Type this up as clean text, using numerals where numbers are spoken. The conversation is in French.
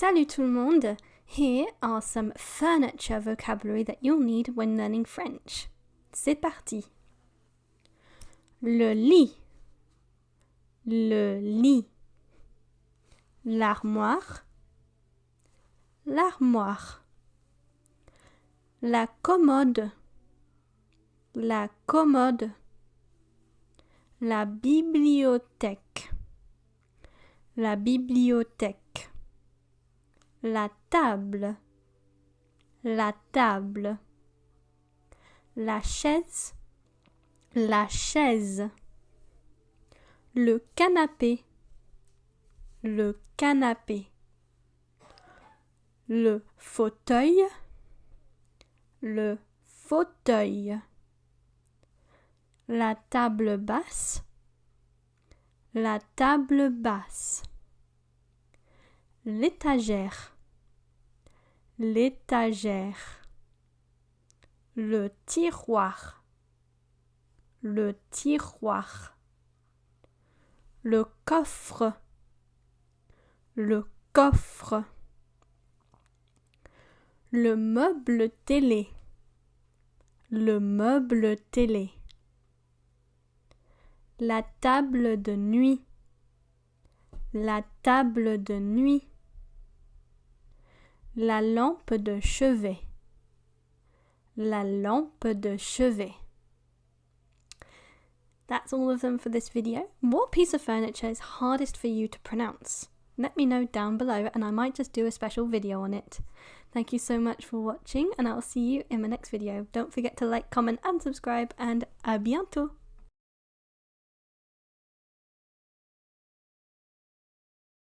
Salut tout le monde! Here are some furniture vocabulary that you'll need when learning French. C'est parti! Le lit, le lit. L'armoire, l'armoire. La commode, la commode. La bibliothèque, la bibliothèque. La table, la table. La chaise, la chaise. Le canapé, le canapé. Le fauteuil, le fauteuil. La table basse, la table basse. L'étagère, l'étagère. Le tiroir, le tiroir. Le coffre, le coffre. Le meuble télé, le meuble télé. La table de nuit, la table de nuit. La lampe de chevet, la lampe de chevet. That's all of them for this video. What piece of furniture is hardest for you to pronounce? Let me know down below and I might just do a special video on it. Thank you so much for watching and I'll see you in my next video. Don't forget to like, comment and subscribe and à bientôt!